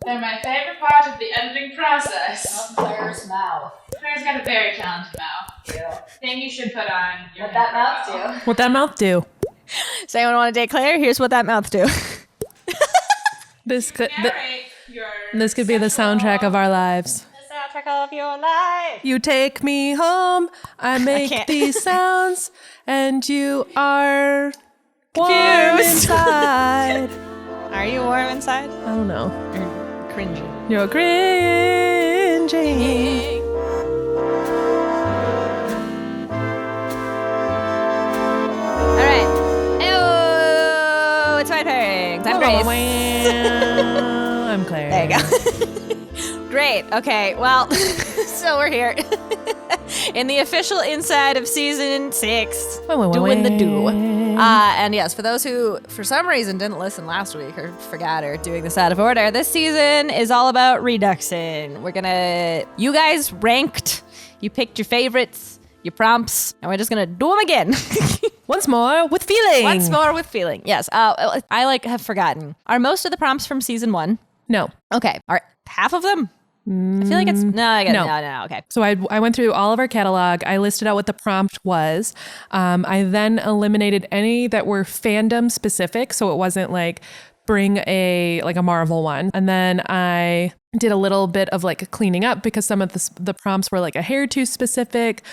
They're my favorite part of the editing process. Claire's mouth. Claire's got a very talented mouth. Yeah. Thing you should put on your What that mouth do? What that mouth do? Does anyone want to date Claire? Here's what that mouth do. This could Narrate your this could be the soundtrack of our lives. The soundtrack of your life. You take me home, I make can't. these sounds, and you are warm Confused. inside. Are you warm inside? I don't know. Or cringy? You're cringing. All right. Hello, it's my Pairings. I'm Grace. I'm Claire. There you go. Great. Okay. Well, so we're here in the official inside of season 6, doing the do. And yes, for those who, for some reason, didn't listen last week or forgot or doing this out of order, this season is all about reduxing. You guys ranked, you picked your favorites, your prompts, and we're just gonna do them again. Once more with feeling. Once more with feeling. Yes. I have forgotten. Are most of the prompts from season 1? No. Okay. Are half of them? I feel like it's no. Okay. So I went through all of our catalog. I listed out what the prompt was. I then eliminated any that were fandom specific. So it wasn't like bring a Marvel one. And then I did a little bit of like cleaning up because some of the prompts were like a hair too specific.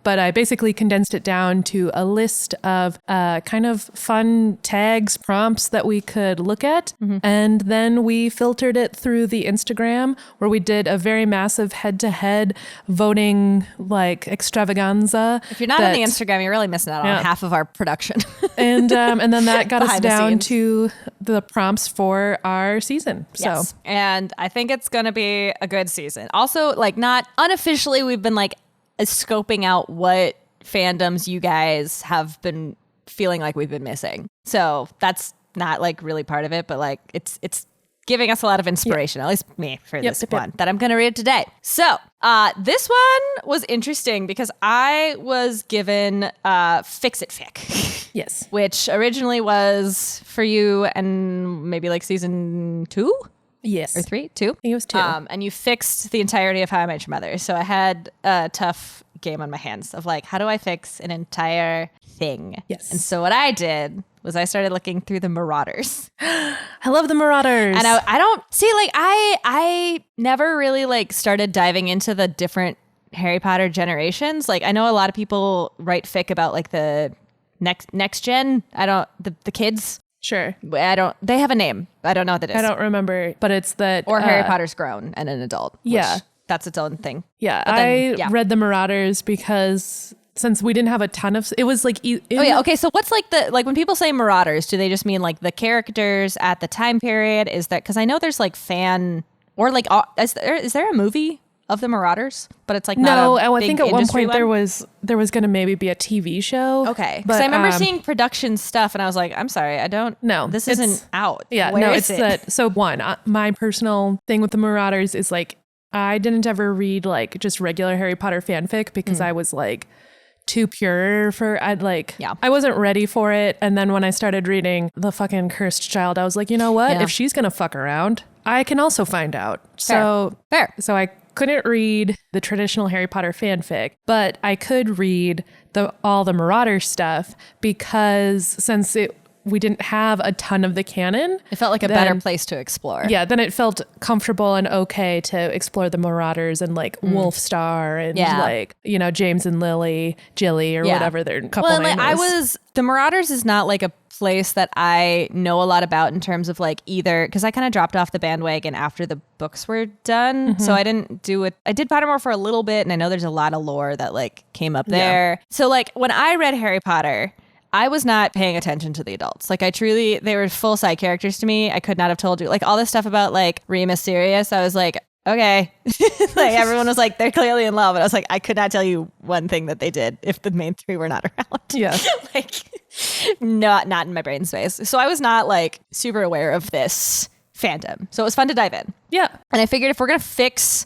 But I basically condensed it down to a list of kind of fun tags, prompts that we could look at. Mm-hmm. And then we filtered it through the Instagram where we did a very massive head-to-head voting like extravaganza. If you're not on the Instagram, you're really missing out on half of our production. And then that got us down scenes. to the prompts for our season. Yes. So And I think it's going to be a good season. Also, like not unofficially, we've been like scoping out what fandoms you guys have been feeling like we've been missing. So that's not like really part of it, but like it's giving us a lot of inspiration, at least me for this one that I'm going to read today. So this one was interesting because I was given Fix It Fic. yes. Which originally was for you and maybe like season 2? Yes. Or 3? 2? I think it was 2. And you fixed the entirety of How I Met Your Mother. So I had a tough game on my hands of like, how do I fix an entire thing? Yes. And so what I did was I started looking through the Marauders. I love the Marauders. And I don't see like I never really like started diving into the different Harry Potter generations. Like I know a lot of people write fic about like the next gen. The kids. Sure. They have a name. I don't know what it is. I don't remember, but it's that. Or Harry Potter's grown and an adult. Yeah. That's its own thing. Yeah. I read the Marauders because since we didn't have a ton of, it was like. Okay. So what's like when people say Marauders, do they just mean like the characters at the time period? Is that, because I know there's like fan or like, is there a movie of the Marauders? But it's like not I think at one point one? there was going to maybe be a TV show. Okay. Because I remember seeing production stuff and I was like, I'm sorry, I don't. No, this isn't out. Yeah. Where is it? That. So one, my personal thing with the Marauders is like, I didn't ever read like just regular Harry Potter fanfic because I was like too pure for, I wasn't ready for it. And then when I started reading The Fucking Cursed Child, I was like, you know what? If she's going to fuck around, I can also find out. Fair. So I couldn't read the traditional Harry Potter fanfic, but I could read all the Marauder stuff because since we didn't have a ton of the canon. It felt like a better place to explore. Yeah, then it felt comfortable and okay to explore the Marauders and like Wolfstar and like, James and Lily, Jilly or whatever their couple name is. The Marauders is not like a place that I know a lot about in terms of like either, because I kind of dropped off the bandwagon after the books were done. So I didn't do it. I did Pottermore for a little bit and I know there's a lot of lore that like came up there. So like when I read Harry Potter, I was not paying attention to the adults. Like they were full side characters to me. I could not have told you like all this stuff about like Remus Sirius. I was like, okay. Like everyone was like, they're clearly in love. And I was like, I could not tell you one thing that they did if the main 3 were not around. Yeah. Like not in my brain space. So I was not like super aware of this fandom. So it was fun to dive in. Yeah. And I figured if we're going to fix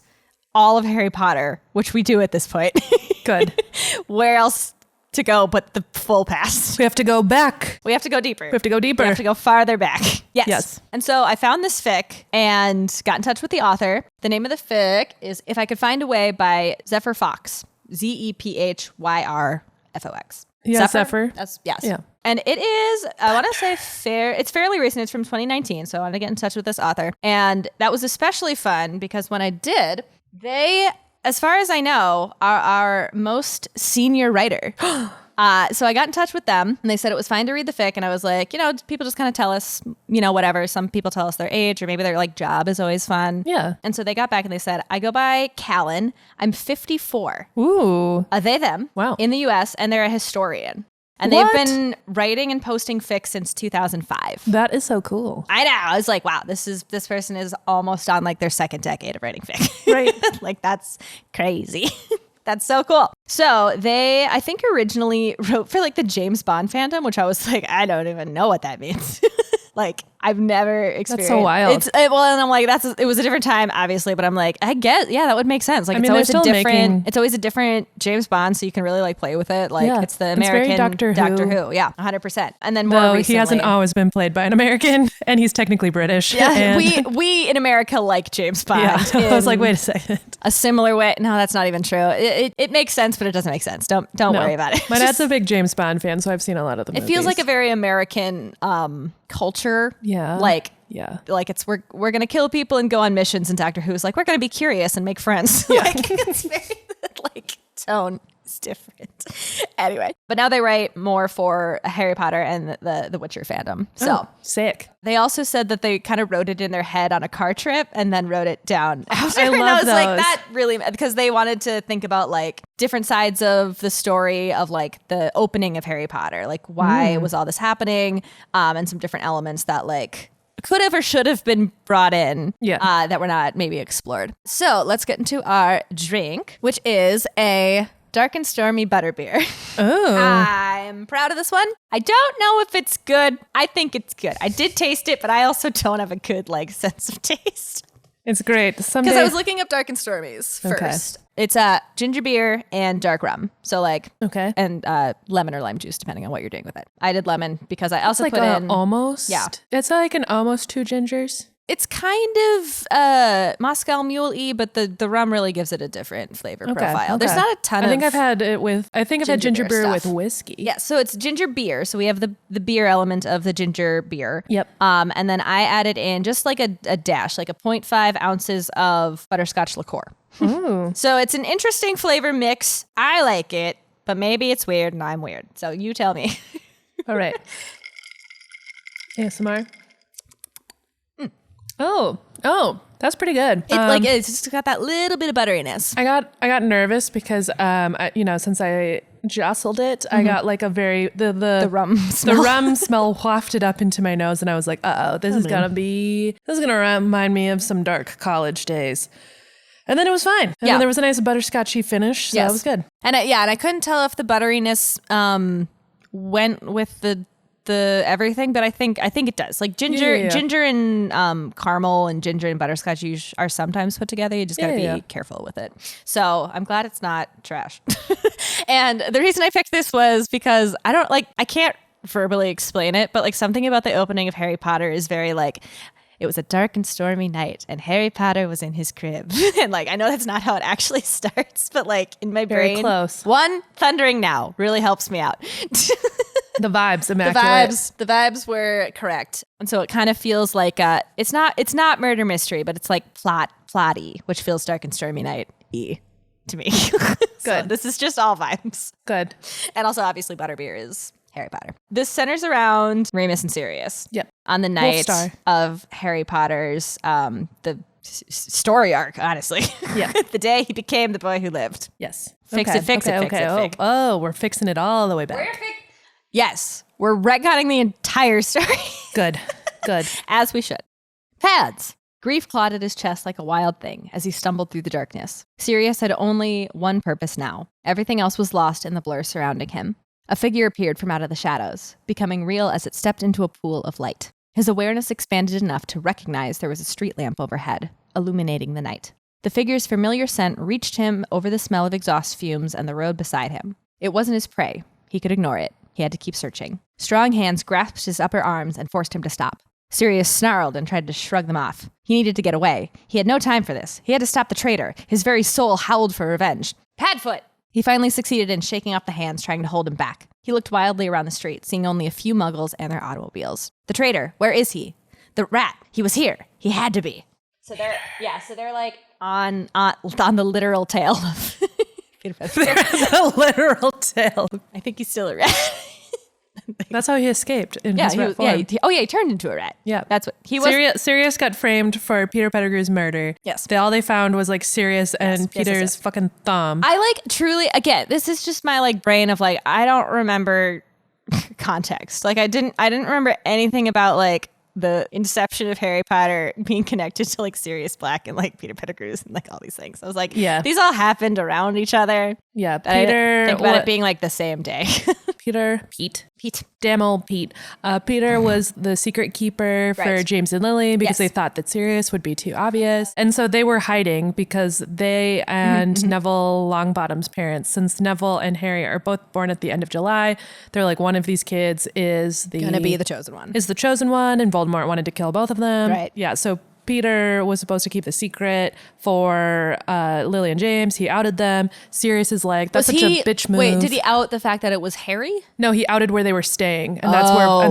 all of Harry Potter, which we do at this point. Good. Where else to go, but the full past. We have to go back. We have to go deeper. We have to go deeper. We have to go farther back. Yes. And so I found this fic and got in touch with the author. The name of the fic is If I Could Find a Way by Zephyrfox. Zephyrfox. Yeah, Zephyr. That's, yes. Yeah. And it is, I want to say it's fairly recent. It's from 2019. So I want to get in touch with this author. And that was especially fun because when I did, they, as far as I know, are our most senior writer. So I got in touch with them and they said it was fine to read the fic. And I was like, people just kind of tell us, whatever. Some people tell us their age or maybe their like job is always fun. Yeah. And so they got back and they said, I go by Callan. I'm 54. Ooh. They, them. Wow. In the US, and they're a historian. And What? they've been writing and posting fic since 2005. That is so cool. I know. I was like, wow, this person is almost on like their second decade of writing fic. Right. Like that's crazy. That's so cool. So they, I think, originally wrote for like the James Bond fandom, which I was like, I don't even know what that means. Like, I've never experienced. That's so wild. And I'm like, it was a different time, obviously, but I'm like, I get, yeah, that would make sense. Like, I mean, it's they're always still a different, making- it's always a different James Bond, so you can really like play with it. Like, Yeah. it's the It's very American Doctor Who. Yeah, 100%. And then more Though recently, he hasn't always been played by an American, and he's technically British. yeah, and we in America like James Bond. yeah. I was like, in wait a second. a similar way. No, that's not even true. It makes sense, but it doesn't make sense. Don't No. worry about it. My dad's a big James Bond fan, so I've seen a lot of the It movies. feels like a very American culture. Yeah. Like, yeah. like it's we're gonna kill people and go on missions, and Doctor Who's like, we're gonna be curious and make friends. Yeah. Like, it's very like tone is different. Anyway, but now they write more for Harry Potter and the Witcher fandom. So Oh, sick. they also said that they kind of wrote it in their head on a car trip and then wrote it down after. I And love I was like, those. that really, because they wanted to think about like different sides of the story of like the opening of Harry Potter, like why was all this happening, and some different elements that like could have or should have been brought in that were not maybe explored. So let's get into our drink, which is a dark and stormy butter beer. Oh. I'm proud of this one. I don't know if it's good. I think it's good. I did taste it, but I also don't have a good like sense of taste. It's great. Someday. Because I was looking up dark and stormies first. It's ginger beer and dark rum. So like Okay. and lemon or lime juice depending on what you're doing with it. I did lemon because I also It's like put in almost. Yeah. It's like an almost two gingers. It's kind of Moscow Mule-y, but the rum really gives it a different flavor profile. There's not a ton of I think I've had it with. I think I've had ginger ginger beer beer with stuff. whiskey. Yeah, so it's ginger beer. So we have the beer element of the ginger beer. Yep. And then I added in just like a dash, like a 0.5 ounces of butterscotch liqueur. Ooh. So it's an interesting flavor mix. I like it, but maybe it's weird and I'm weird. So you tell me. All right. ASMR. Oh, that's pretty good. It's just got that little bit of butteriness. I got nervous because since I jostled it, I got like a very the rum smell. The rum smell wafted up into my nose, and I was like, this is gonna remind me of some dark college days. And then it was fine. And then there was a nice butterscotchy finish, so that was good. And I couldn't tell if the butteriness went with the everything, but I think it does. Like ginger and caramel and ginger and butterscotch are sometimes put together. You just gotta be careful with it. So I'm glad it's not trash. And the reason I picked this was because I can't verbally explain it, but like something about the opening of Harry Potter is very like, it was a dark and stormy night and Harry Potter was in his crib. And like, I know that's not how it actually starts, but like in my Very brain, close. one thundering now really helps me out. The vibes, immaculate. The vibes were correct. And so it kind of feels like it's not murder mystery, but it's like plotty, which feels dark and stormy night-y to me. Good. So this is just all vibes. Good. And also obviously butterbeer is Harry Potter. This centers around Remus and Sirius. Yep. On the night Wolfstar. of Harry Potter's the story arc, honestly. Yeah. The day he became the boy who lived. Yes. Fix it, fix it, fix it, fix it. Oh, we're fixing it all the way back. Yes. We're retconning the entire story. Good. Good. As we should. Pads. Grief clawed at his chest like a wild thing as he stumbled through the darkness. Sirius had only one purpose now. Everything else was lost in the blur surrounding him. A figure appeared from out of the shadows, becoming real as it stepped into a pool of light. His awareness expanded enough to recognize there was a street lamp overhead, illuminating the night. The figure's familiar scent reached him over the smell of exhaust fumes and the road beside him. It wasn't his prey. He could ignore it. He had to keep searching. Strong hands grasped his upper arms and forced him to stop. Sirius snarled and tried to shrug them off. He needed to get away. He had no time for this. He had to stop the traitor. His very soul howled for revenge. Padfoot! He finally succeeded in shaking off the hands trying to hold him back. He looked wildly around the street, seeing only a few muggles and their automobiles. The traitor, where is he? The rat, he was here. He had to be. So they're like on the literal tail of Peter Pettigrew. The literal tail. I think he's still a rat. That's how he escaped in his rat form. He turned into a rat. Yeah. That's what he was. Sirius got framed for Peter Pettigrew's murder. Yes. All they found was like Sirius and Peter's fucking thumb. I like truly, again, this is just my like brain of like, I don't remember context. Like I didn't remember anything about like the inception of Harry Potter being connected to like Sirius Black and like Peter Pettigrew's and like all these things. I was like, yeah, these all happened around each other. Yeah. Peter, think about it being like the same day. Pete. Damn old Pete. Peter was the secret keeper for James and Lily because they thought that Sirius would be too obvious. And so they were hiding because they and Neville Longbottom's parents, since Neville and Harry are both born at the end of July, they're like, one of these kids is gonna be the chosen one. Is the chosen one, and Voldemort wanted to kill both of them. Right. Yeah, so Peter was supposed to keep the secret for Lily and James. He outed them. Sirius is like, that's such a bitch move. Wait, did he out the fact that it was Harry? No, he outed where they were staying, and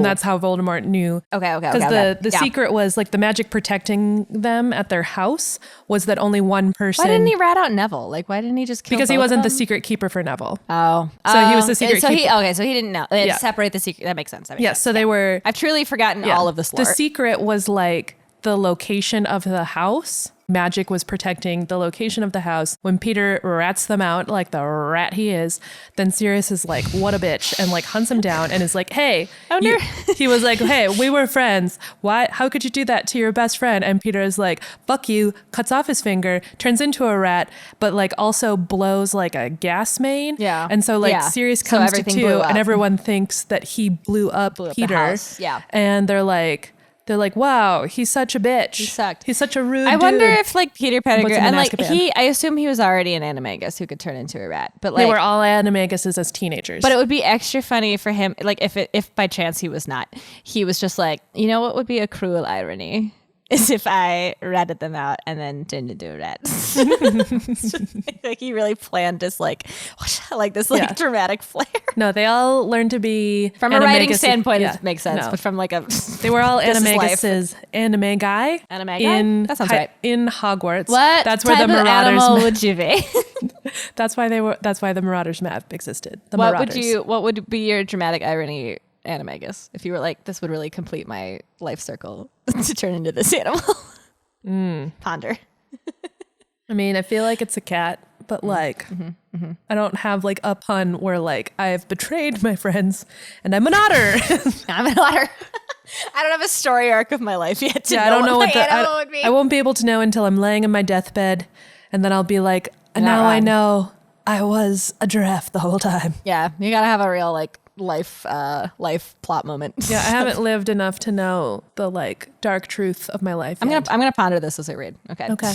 that's how Voldemort knew. Okay. Because the secret was like the magic protecting them at their house was that only one person. Why didn't he rat out Neville? Like, why didn't he just kill Because he both wasn't of the them? secret keeper for Neville. Oh, so he was the secret so keeper. So he didn't know. They had to separate the secret. That makes sense. So they were. I've truly forgotten all of this lore. The secret was like the location of the house. Magic was protecting the location of the house. When Peter rats them out like the rat he is, then Sirius is like, what a bitch, and like hunts him down and is like, hey, he was like, hey, we were friends. Why? How could you do that to your best friend? And Peter is like, fuck you, cuts off his finger, turns into a rat, but like also blows like a gas main. Yeah. And so like Sirius comes to two and everyone thinks that he blew up Peter. The house. Yeah. And they're like, wow, he's such a bitch. He sucked. He's such a rude dude. I wonder if like Peter Pettigrew and like Azkaban. I assume he was already an animagus who could turn into a rat, but like they were all animaguses as teenagers. But it would be extra funny for him, like if by chance he was not, he was just like, you know what would be a cruel irony is if I ratted them out and then turned into a rat. Like he really planned this like this dramatic flair. No, they all learned to be from a writing standpoint. It makes sense, but from like a they were all animaguses. Anime guy. That sounds right. In Hogwarts. What? That's where the Marauders animal would you be? That's why the Marauders map existed. What would be your dramatic irony? Animagus, if you were like, this would really complete my life circle to turn into this animal. Ponder. I mean, I feel like it's a cat, but like I don't have like a pun where like I've betrayed my friends and I'm an otter. I'm an otter. I don't have a story arc of my life yet to know I don't know what the animal would be. I won't be able to know until I'm laying in my deathbed, and then I'll be like, now I know I was a giraffe the whole time. Yeah, you gotta have a real like life plot moment. Yeah, I haven't lived enough to know the like dark truth of my life. I'm gonna ponder this as I read. Okay. Okay.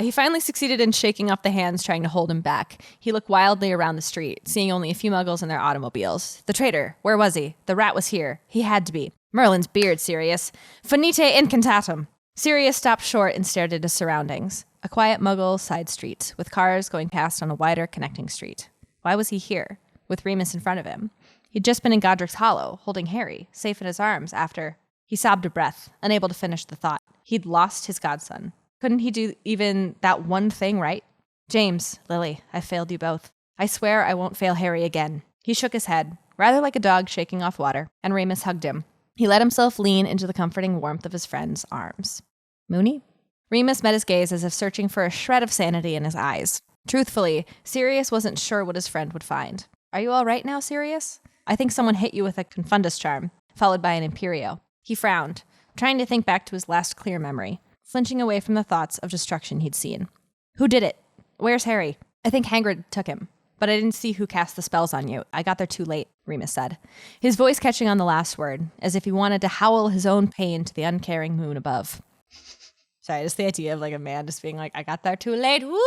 He finally succeeded in shaking off the hands trying to hold him back. He looked wildly around the street, seeing only a few muggles in their automobiles. The traitor, where was he? The rat was here. He had to be. Merlin's beard, Sirius. Finite incantatum. Sirius stopped short and stared at his surroundings. A quiet muggle side street, with cars going past on a wider connecting street. Why was he here? With Remus in front of him. He'd just been in Godric's Hollow, holding Harry, safe in his arms after... He sobbed a breath, unable to finish the thought. He'd lost his godson. Couldn't he do even that one thing right? James, Lily, I failed you both. I swear I won't fail Harry again. He shook his head, rather like a dog shaking off water, and Remus hugged him. He let himself lean into the comforting warmth of his friend's arms. Moony? Remus met his gaze as if searching for a shred of sanity in his eyes. Truthfully, Sirius wasn't sure what his friend would find. Are you all right now, Sirius? I think someone hit you with a Confundus charm, followed by an Imperio. He frowned, trying to think back to his last clear memory, flinching away from the thoughts of destruction he'd seen. Who did it? Where's Harry? I think Hagrid took him, but I didn't see who cast the spells on you. I got there too late, Remus said, his voice catching on the last word, as if he wanted to howl his own pain to the uncaring moon above. Sorry, just the idea of like a man just being like, I got there too late. Woo!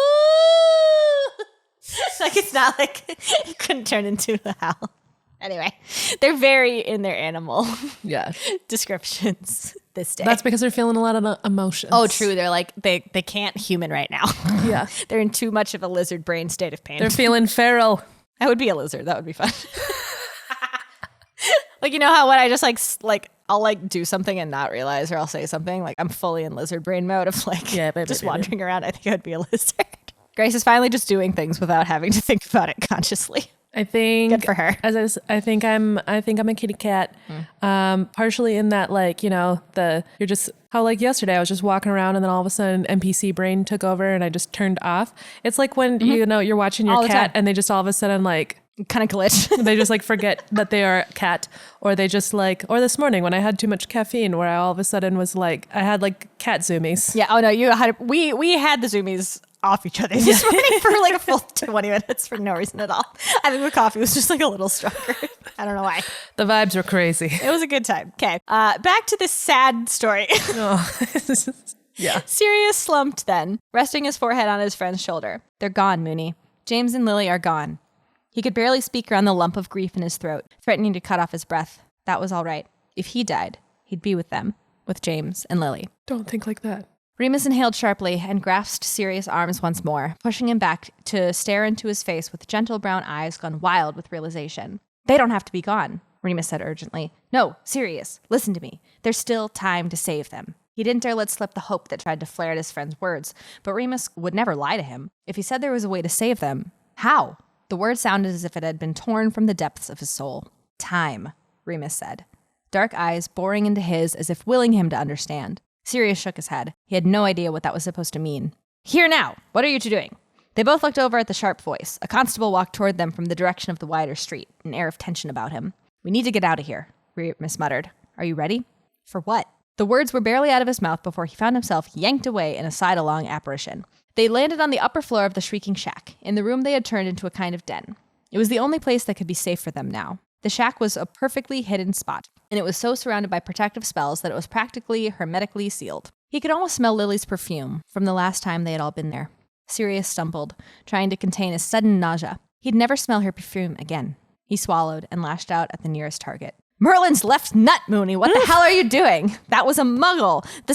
Like, it's not like it couldn't turn into a howl. Anyway, they're very in their animal Yeah. descriptions this day. That's because they're feeling a lot of emotions. Oh, true. They're like, they can't human right now. Yeah. They're in too much of a lizard brain state of pain. They're feeling feral. I would be a lizard. That would be fun. Like, you know how when I just like I'll like do something and not realize, or I'll say something like I'm fully in lizard brain mode of like just wandering around. I think I would be a lizard. Grace is finally just doing things without having to think about it consciously. I think Good for her. I think I'm a kitty cat. Partially in that, like, you know, you're just how, like, yesterday I was just walking around and then all of a sudden NPC brain took over and I just turned off. It's like when you know you're watching your cat and they just all of a sudden like kind of glitch. they just like forget that they are a cat, or they just like, or this morning when I had too much caffeine where I all of a sudden was like, I had like cat zoomies. Yeah. Oh no, we had the zoomies off each other this morning for like a full 20 minutes for no reason at all. I think the coffee was just like a little stronger. I don't know why. The vibes were crazy. It was a good time. Okay. Back to this sad story. Yeah. Sirius slumped then, resting his forehead on his friend's shoulder. They're gone, Moony. James and Lily are gone. He could barely speak around the lump of grief in his throat, threatening to cut off his breath. That was all right. If he died, he'd be with them, with James and Lily. Don't think like that. Remus inhaled sharply and grasped Sirius' arms once more, pushing him back to stare into his face with gentle brown eyes gone wild with realization. They don't have to be gone, Remus said urgently. No, Sirius, listen to me. There's still time to save them. He didn't dare let slip the hope that tried to flare at his friend's words, but Remus would never lie to him. If he said there was a way to save them, how? The word sounded as if it had been torn from the depths of his soul. Time, Remus said, dark eyes boring into his as if willing him to understand. Sirius shook his head. He had no idea what that was supposed to mean. Here now! What are you two doing? They both looked over at the sharp voice. A constable walked toward them from the direction of the wider street, an air of tension about him. We need to get out of here, Remus muttered. Are you ready? For what? The words were barely out of his mouth before he found himself yanked away in a side-along apparition. They landed on the upper floor of the shrieking shack, in the room they had turned into a kind of den. It was the only place that could be safe for them now. The shack was a perfectly hidden spot, and it was so surrounded by protective spells that it was practically hermetically sealed. He could almost smell Lily's perfume from the last time they had all been there. Sirius stumbled, trying to contain a sudden nausea. He'd never smell her perfume again. He swallowed and lashed out at the nearest target. Merlin's left nut, Moony. What the hell are you doing? That was a muggle. The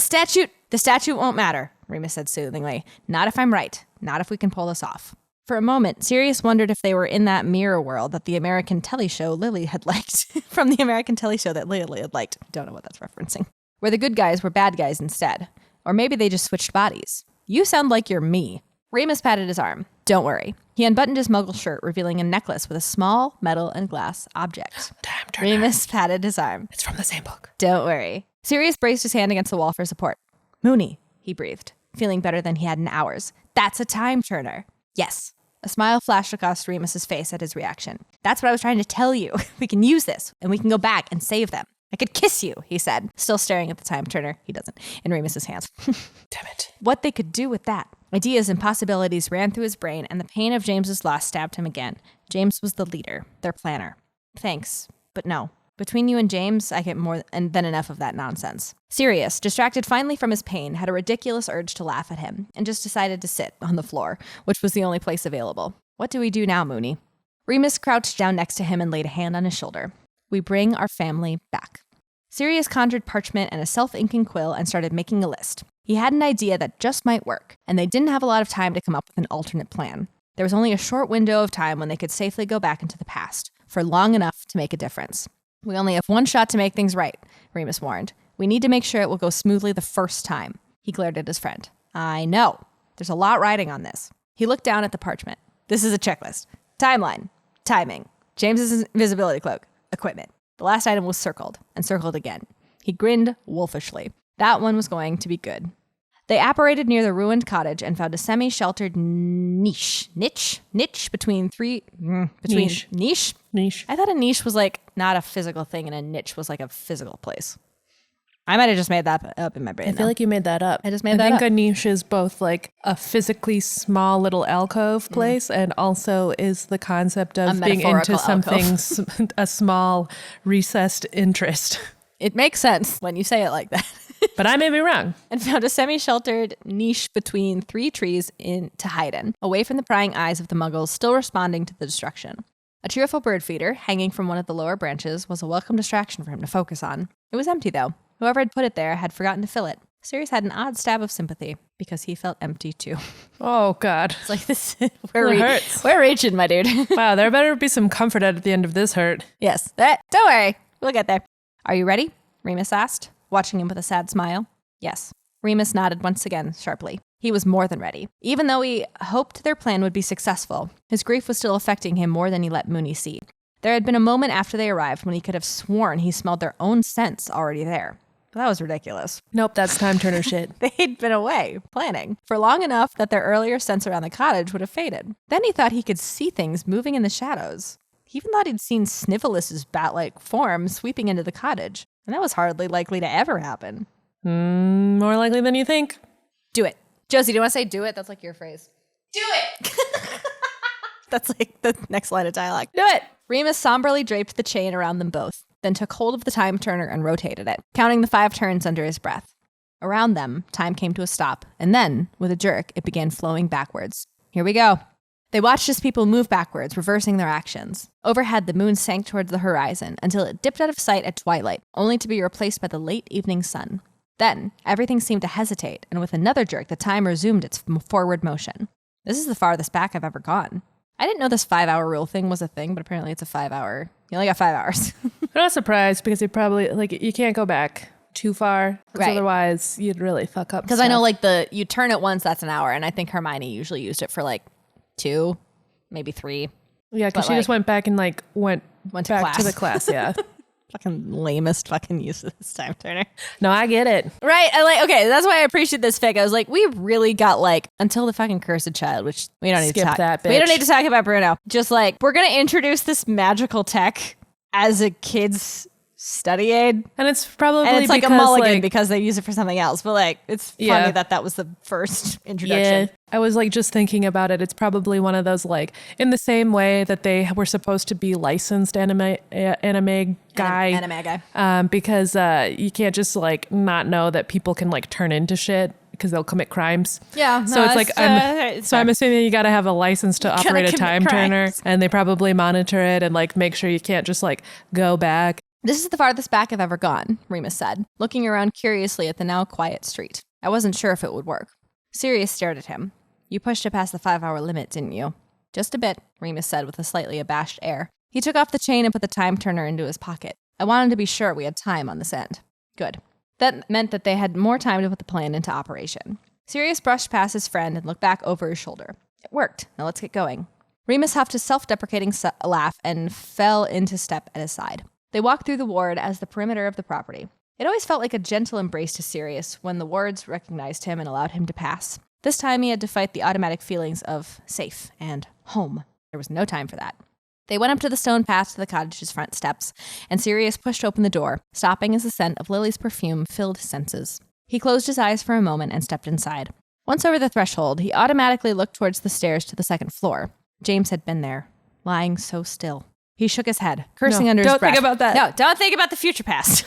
statute won't matter, Remus said soothingly. Not if I'm right. Not if we can pull this off. For a moment, Sirius wondered if they were in that mirror world that the American telly show Lily had liked. From the American telly show that Lily had liked. Don't know what that's referencing. Where the good guys were bad guys instead. Or maybe they just switched bodies. You sound like you're me. Remus patted his arm. Don't worry. He unbuttoned his muggle shirt, revealing a necklace with a small metal and glass object. Time turner. Remus patted his arm. It's from the same book. Don't worry. Sirius braced his hand against the wall for support. Moony, he breathed, feeling better than he had in hours. That's a time turner. Yes. A smile flashed across Remus's face at his reaction. That's what I was trying to tell you. We can use this, and we can go back and save them. I could kiss you, he said, still staring at the time turner. He doesn't. In Remus's hands. Damn it. What they could do with that. Ideas and possibilities ran through his brain, and the pain of James's loss stabbed him again. James was the leader, their planner. Thanks, but no. Between you and James, I get more than enough of that nonsense. Sirius, distracted finally from his pain, had a ridiculous urge to laugh at him, and just decided to sit on the floor, which was the only place available. What do we do now, Moony? Remus crouched down next to him and laid a hand on his shoulder. We bring our family back. Sirius conjured parchment and a self-inking quill and started making a list. He had an idea that just might work, and they didn't have a lot of time to come up with an alternate plan. There was only a short window of time when they could safely go back into the past, for long enough to make a difference. We only have one shot to make things right, Remus warned. We need to make sure it will go smoothly the first time. He glared at his friend. I know. There's a lot riding on this. He looked down at the parchment. This is a checklist. Timeline. Timing. James's invisibility cloak. Equipment. The last item was circled, and circled again. He grinned wolfishly. That one was going to be good. They apparated near the ruined cottage and found a semi-sheltered niche between niche. I thought a niche was like not a physical thing and a niche was like a physical place. I might have just made that up in my brain. I feel like you made that up. I just made that up. I think a niche is both like a physically small little alcove place and also is the concept of being into something, a small recessed interest. It makes sense when you say it like that. But I may be wrong. And found a semi-sheltered niche between 3 trees to hide in, away from the prying eyes of the muggles still responding to the destruction. A cheerful bird feeder, hanging from one of the lower branches, was a welcome distraction for him to focus on. It was empty, though. Whoever had put it there had forgotten to fill it. Sirius had an odd stab of sympathy, because he felt empty, too. Oh, God. It's like this. It hurts. We're reaching, my dude. Wow, there better be some comfort at the end of this hurt. Yes. Don't worry. We'll get there. Are you ready? Remus asked, watching him with a sad smile. Yes. Remus nodded once again, sharply. He was more than ready. Even though he hoped their plan would be successful, his grief was still affecting him more than he let Moony see. There had been a moment after they arrived when he could have sworn he smelled their own scents already there. But that was ridiculous. Nope, that's time turner shit. They'd been away, planning, for long enough that their earlier sense around the cottage would have faded. Then he thought he could see things moving in the shadows. He even thought he'd seen Snivelus's bat-like form sweeping into the cottage. And that was hardly likely to ever happen. More likely than you think. Do it. Josie, do you want to say do it? That's like your phrase. Do it! That's like the next line of dialogue. Do it! Remus somberly draped the chain around them both, then took hold of the time turner and rotated it, counting the 5 turns under his breath. Around them, time came to a stop, and then, with a jerk, it began flowing backwards. Here we go. They watched as people move backwards, reversing their actions. Overhead, the moon sank towards the horizon until it dipped out of sight at twilight, only to be replaced by the late evening sun. Then, everything seemed to hesitate, and with another jerk, the time resumed its forward motion. This is the farthest back I've ever gone. I didn't know this 5-hour rule thing was a thing, but apparently it's a 5-hour. You only got 5 hours. I'm not surprised because you probably, you can't go back too far. Because otherwise, you'd really fuck up. Because I know, you turn it once, that's an hour, and I think Hermione usually used it for, 2, maybe 3. Yeah, because she just went back and, went to back class. to the class, yeah. Fucking lamest fucking use of this time turner. No, I get it. Right. Okay, that's why I appreciate this fic. I was like, we really got until the fucking cursed child, which we don't need Skip to talk. that bitch. We don't need to talk about Bruno. Just we're gonna introduce this magical tech as a kid's study aid. And it's probably and it's because, a mulligan because they use it for something else. But it's funny that was the first introduction. Yeah, I was just thinking about it. It's probably one of those in the same way that they were supposed to be licensed anime guy. Because you can't just not know that people can turn into shit because they'll commit crimes. Yeah. So I'm assuming you got to have a license to operate a time turner, and they probably monitor it and make sure you can't just go back. This is the farthest back I've ever gone, Remus said, looking around curiously at the now quiet street. I wasn't sure if it would work. Sirius stared at him. You pushed it past the 5-hour limit, didn't you? Just a bit, Remus said with a slightly abashed air. He took off the chain and put the time turner into his pocket. I wanted to be sure we had time on this end. Good. That meant that they had more time to put the plan into operation. Sirius brushed past his friend and looked back over his shoulder. It worked. Now let's get going. Remus huffed a self-deprecating laugh and fell into step at his side. They walked through the ward as the perimeter of the property. It always felt like a gentle embrace to Sirius when the wards recognized him and allowed him to pass. This time he had to fight the automatic feelings of safe and home. There was no time for that. They went up to the stone path to the cottage's front steps, and Sirius pushed open the door, stopping as the scent of Lily's perfume filled his senses. He closed his eyes for a moment and stepped inside. Once over the threshold, he automatically looked towards the stairs to the second floor. James had been there, lying so still. He shook his head, cursing under his breath. Don't think about that. No, don't think about the future past.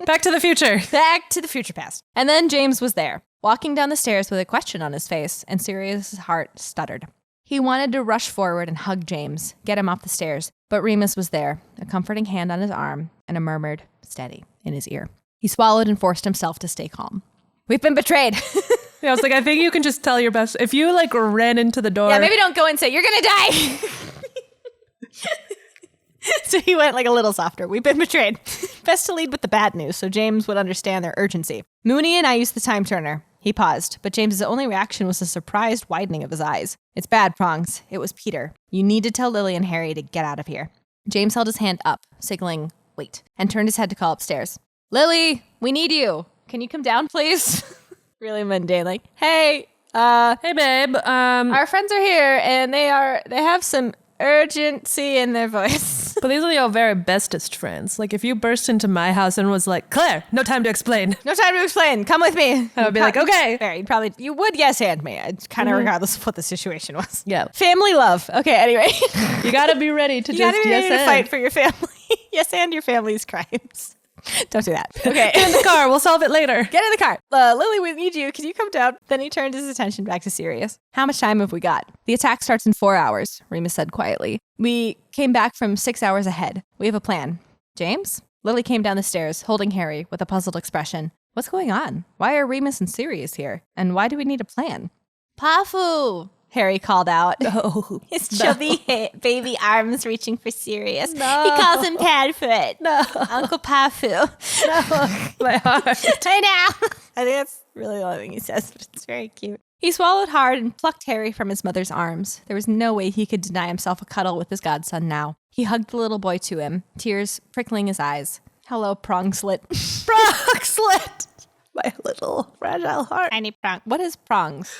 Back to the future. Back to the future past. And then James was there, walking down the stairs with a question on his face, and Sirius's heart stuttered. He wanted to rush forward and hug James, get him off the stairs, but Remus was there, a comforting hand on his arm and a murmured, steady, in his ear. He swallowed and forced himself to stay calm. We've been betrayed. Yeah, I was I think you can just tell your best. If you ran into the door. Yeah, maybe don't go and say, you're going to die. So he went a little softer. We've been betrayed. Best to lead with the bad news so James would understand their urgency. Moony and I used the time turner. He paused, but James's only reaction was a surprised widening of his eyes. It's bad, Prongs. It was Peter. You need to tell Lily and Harry to get out of here. James held his hand up, signaling wait, and turned his head to call upstairs. Lily, we need you. Can you come down, please? Really mundane, hey, hey, babe. Our friends are here, and they have some urgency in their voice. But these are your very bestest friends. If you burst into my house and was Claire, no time to explain. No time to explain. Come with me. I would be okay. Fair. You would yes hand me. Kind of regardless of what the situation was. Yeah. Family love. Okay, anyway. You gotta be ready to to fight for your family. Yes, and your family's crimes. Don't do that. Okay. Get in the car. We'll solve it later. Get in the car. Lily, we need you. Can you come down? Then he turned his attention back to Sirius. How much time have we got? The attack starts in 4 hours, Remus said quietly. We came back from 6 hours ahead. We have a plan. James? Lily came down the stairs, holding Harry with a puzzled expression. What's going on? Why are Remus and Sirius here? And why do we need a plan? Pafu! Harry called out. No. His chubby baby arms reaching for Sirius. No. He calls him Padfoot. No. Uncle Pafu. No. My heart. I know. I think that's really the only thing he says, but it's very cute. He swallowed hard and plucked Harry from his mother's arms. There was no way he could deny himself a cuddle with his godson now. He hugged the little boy to him, tears prickling his eyes. Hello, Prongslet. Prongslet. My little fragile heart. Tiny prong. What is prongs?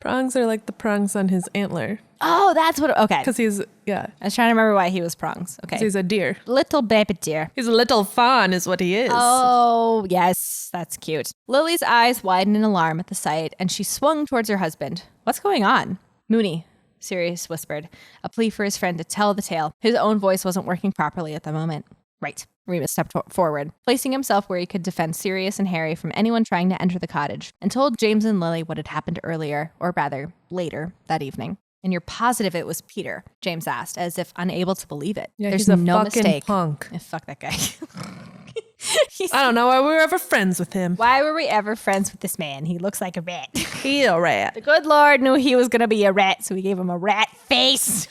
Prongs are like the prongs on his antler. Oh, that's what. Okay. Because he's, yeah. I was trying to remember why he was prongs. Okay. 'Cause he's a deer. Little baby deer. He's a little fawn is what he is. Oh, yes. That's cute. Lily's eyes widened in alarm at the sight, and she swung towards her husband. What's going on? Moony, Sirius whispered, a plea for his friend to tell the tale. His own voice wasn't working properly at the moment. Right. Remus stepped forward, placing himself where he could defend Sirius and Harry from anyone trying to enter the cottage, and told James and Lily what had happened earlier, or rather, later, that evening. And you're positive it was Peter? James asked, as if unable to believe it. Yeah, There's he's a no fucking mistake. punk. Fuck that guy. I don't know why we were ever friends with him. Why were we ever friends with this man? He looks like a rat. He a rat. The good Lord knew he was going to be a rat, so he gave him a rat face.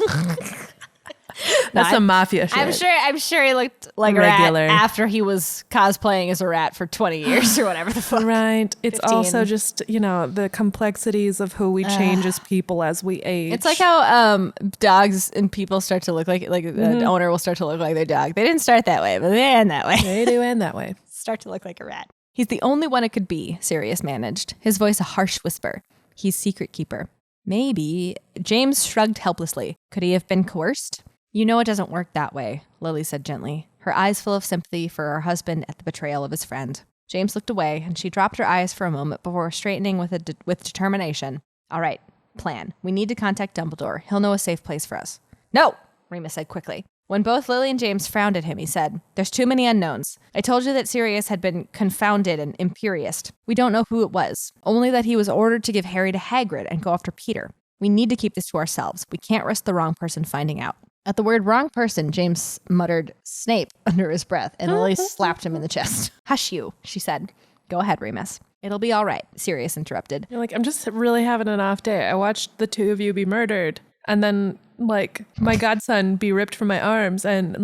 That's some mafia shit. I'm sure he looked like Regular. a rat after he was cosplaying as a rat for 20 years or whatever the fuck. Right. It's 15. also just, the complexities of who we change as people as we age. It's like how dogs and people start to look like the owner will start to look like their dog. They didn't start that way, but they end that way. They do end that way. Start to look like a rat. He's the only one it could be, Sirius managed, his voice a harsh whisper. He's secret keeper. Maybe. James shrugged helplessly. Could he have been coerced? You know it doesn't work that way, Lily said gently, her eyes full of sympathy for her husband at the betrayal of his friend. James looked away, and she dropped her eyes for a moment before straightening with determination. All right, plan. We need to contact Dumbledore. He'll know a safe place for us. No, Remus said quickly. When both Lily and James frowned at him, he said, There's too many unknowns. I told you that Sirius had been confounded and imperious. We don't know who it was, only that he was ordered to give Harry to Hagrid and go after Peter. We need to keep this to ourselves. We can't risk the wrong person finding out. At the word wrong person, James muttered Snape under his breath, and Lily slapped him in the chest. Hush you, she said. Go ahead, Remus. It'll be all right, Sirius interrupted. You're like, I'm just really having an off day. I watched the two of you be murdered. And then, my godson be ripped from my arms. And,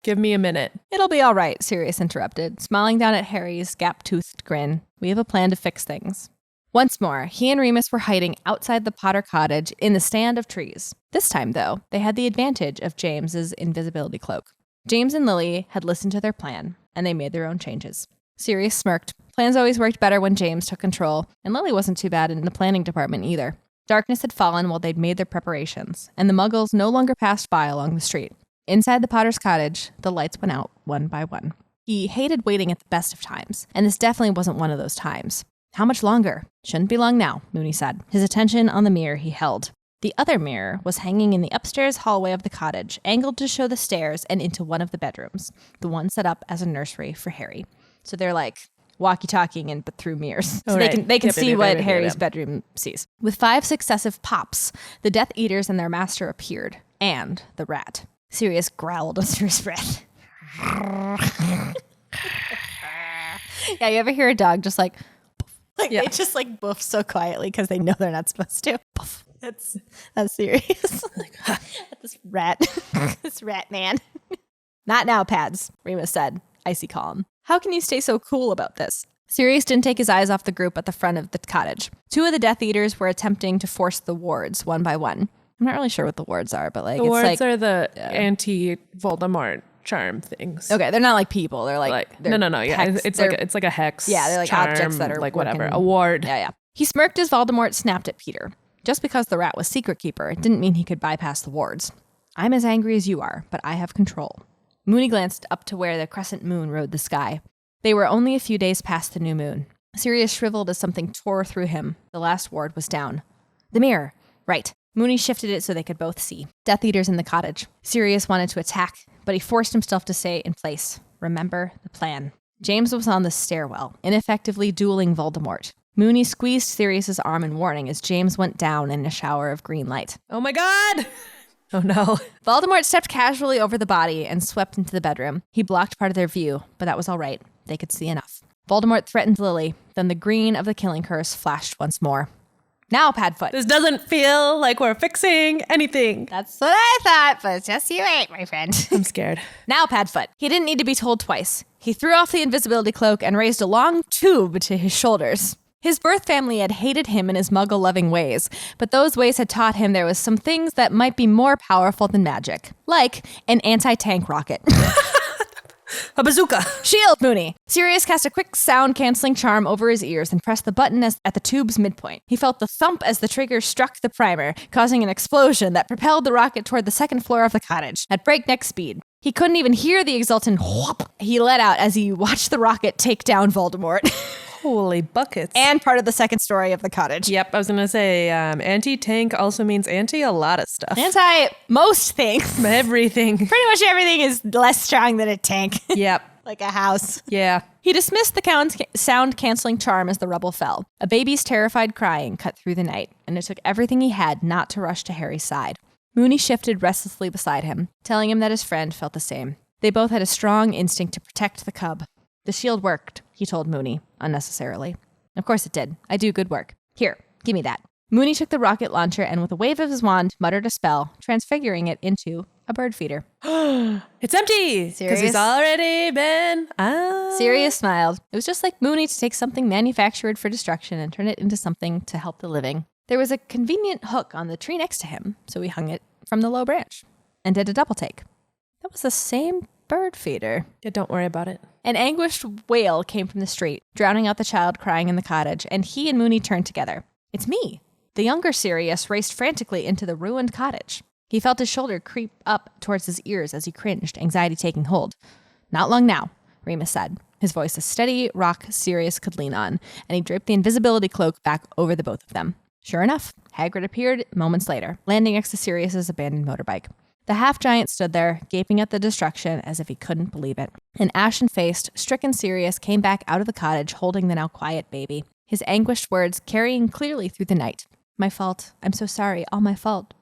give me a minute. It'll be all right, Sirius interrupted, smiling down at Harry's gap-toothed grin. We have a plan to fix things. Once more, he and Remus were hiding outside the Potter cottage in the stand of trees. This time, though, they had the advantage of James's invisibility cloak. James and Lily had listened to their plan, and they made their own changes. Sirius smirked. Plans always worked better when James took control, and Lily wasn't too bad in the planning department either. Darkness had fallen while they'd made their preparations, and the Muggles no longer passed by along the street. Inside the Potter's cottage, the lights went out one by one. He hated waiting at the best of times, and this definitely wasn't one of those times. How much longer? Shouldn't be long now, Moony said, his attention on the mirror he held. The other mirror was hanging in the upstairs hallway of the cottage, angled to show the stairs and into one of the bedrooms, the one set up as a nursery for Harry. So they're walkie-talking but through mirrors. So right. they can see what Harry's Yep. bedroom sees. With 5 successive pops, the Death Eaters and their master appeared, and the rat. Sirius growled under his breath. Yeah, you ever hear a dog just Yeah. they just boof so quietly because they know they're not supposed to. Boof. That's serious. This rat man. Not now, Pads, Remus said, icy calm. How can you stay so cool about this? Sirius didn't take his eyes off the group at the front of the cottage. 2 of the Death Eaters were attempting to force the wards one by one. I'm not really sure what the wards are, but The wards are the anti-Voldemort charm things. Okay, they're not like people. They're they're no. Yeah, hex- it's they're- like a hex. Yeah, they're like charm, objects that are whatever. working- A ward. Yeah. He smirked as Voldemort snapped at Peter. Just because the rat was secret keeper, it didn't mean he could bypass the wards. I'm as angry as you are, but I have control. Moony glanced up to where the crescent moon rode the sky. They were only a few days past the new moon. Sirius shriveled as something tore through him. The last ward was down. The mirror. Right. Moony shifted it so they could both see. Death Eaters in the cottage. Sirius wanted to attack, but he forced himself to stay in place. remember the plan. James was on the stairwell, ineffectively dueling Voldemort. Moony squeezed Sirius's arm in warning as James went down in a shower of green light. Oh my God! Oh no. Voldemort stepped casually over the body and swept into the bedroom. He blocked part of their view, but that was all right. They could see enough. Voldemort threatened Lily. Then the green of the killing curse flashed once more. Now, Padfoot. This doesn't feel like we're fixing anything. That's what I thought, but just you wait, my friend. I'm scared. Now, Padfoot. He didn't need to be told twice. He threw off the invisibility cloak and raised a long tube to his shoulders. His birth family had hated him and his muggle-loving ways, but those ways had taught him there was some things that might be more powerful than magic, like an anti-tank rocket. A bazooka. Shield, Moony! Sirius cast a quick sound-canceling charm over his ears and pressed the button at the tube's midpoint. He felt the thump as the trigger struck the primer, causing an explosion that propelled the rocket toward the second floor of the cottage at breakneck speed. He couldn't even hear the exultant whoop he let out as he watched the rocket take down Voldemort. Holy buckets. And part of the second story of the cottage. Yep, I was going to say anti-tank also means anti a lot of stuff. Anti most things. Everything. Pretty much everything is less strong than a tank. Yep. Like a house. Yeah. He dismissed the sound-canceling charm as the rubble fell. A baby's terrified crying cut through the night, and it took everything he had not to rush to Harry's side. Moony shifted restlessly beside him, telling him that his friend felt the same. They both had a strong instinct to protect the cub. The shield worked, he told Moony, unnecessarily. Of course it did. I do good work. Here, give me that. Moony took the rocket launcher and with a wave of his wand, muttered a spell, transfiguring it into a bird feeder. It's empty! Because Serious? he's already been... Sirius smiled. It was just like Moony to take something manufactured for destruction and turn it into something to help the living. There was a convenient hook on the tree next to him, so he hung it from the low branch and did a double take. That was the same bird feeder. Yeah, don't worry about it. An anguished wail came from the street, drowning out the child crying in the cottage, and he and Moony turned together. It's me. The younger Sirius raced frantically into the ruined cottage. He felt his shoulder creep up towards his ears as he cringed, anxiety taking hold. Not long now, Remus said, his voice a steady rock Sirius could lean on, and he draped the invisibility cloak back over the both of them. Sure enough, Hagrid appeared moments later, landing next to Sirius's abandoned motorbike. The half-giant stood there, gaping at the destruction as if he couldn't believe it. An ashen-faced, stricken Sirius came back out of the cottage holding the now quiet baby, his anguished words carrying clearly through the night. My fault. I'm so sorry. All my fault.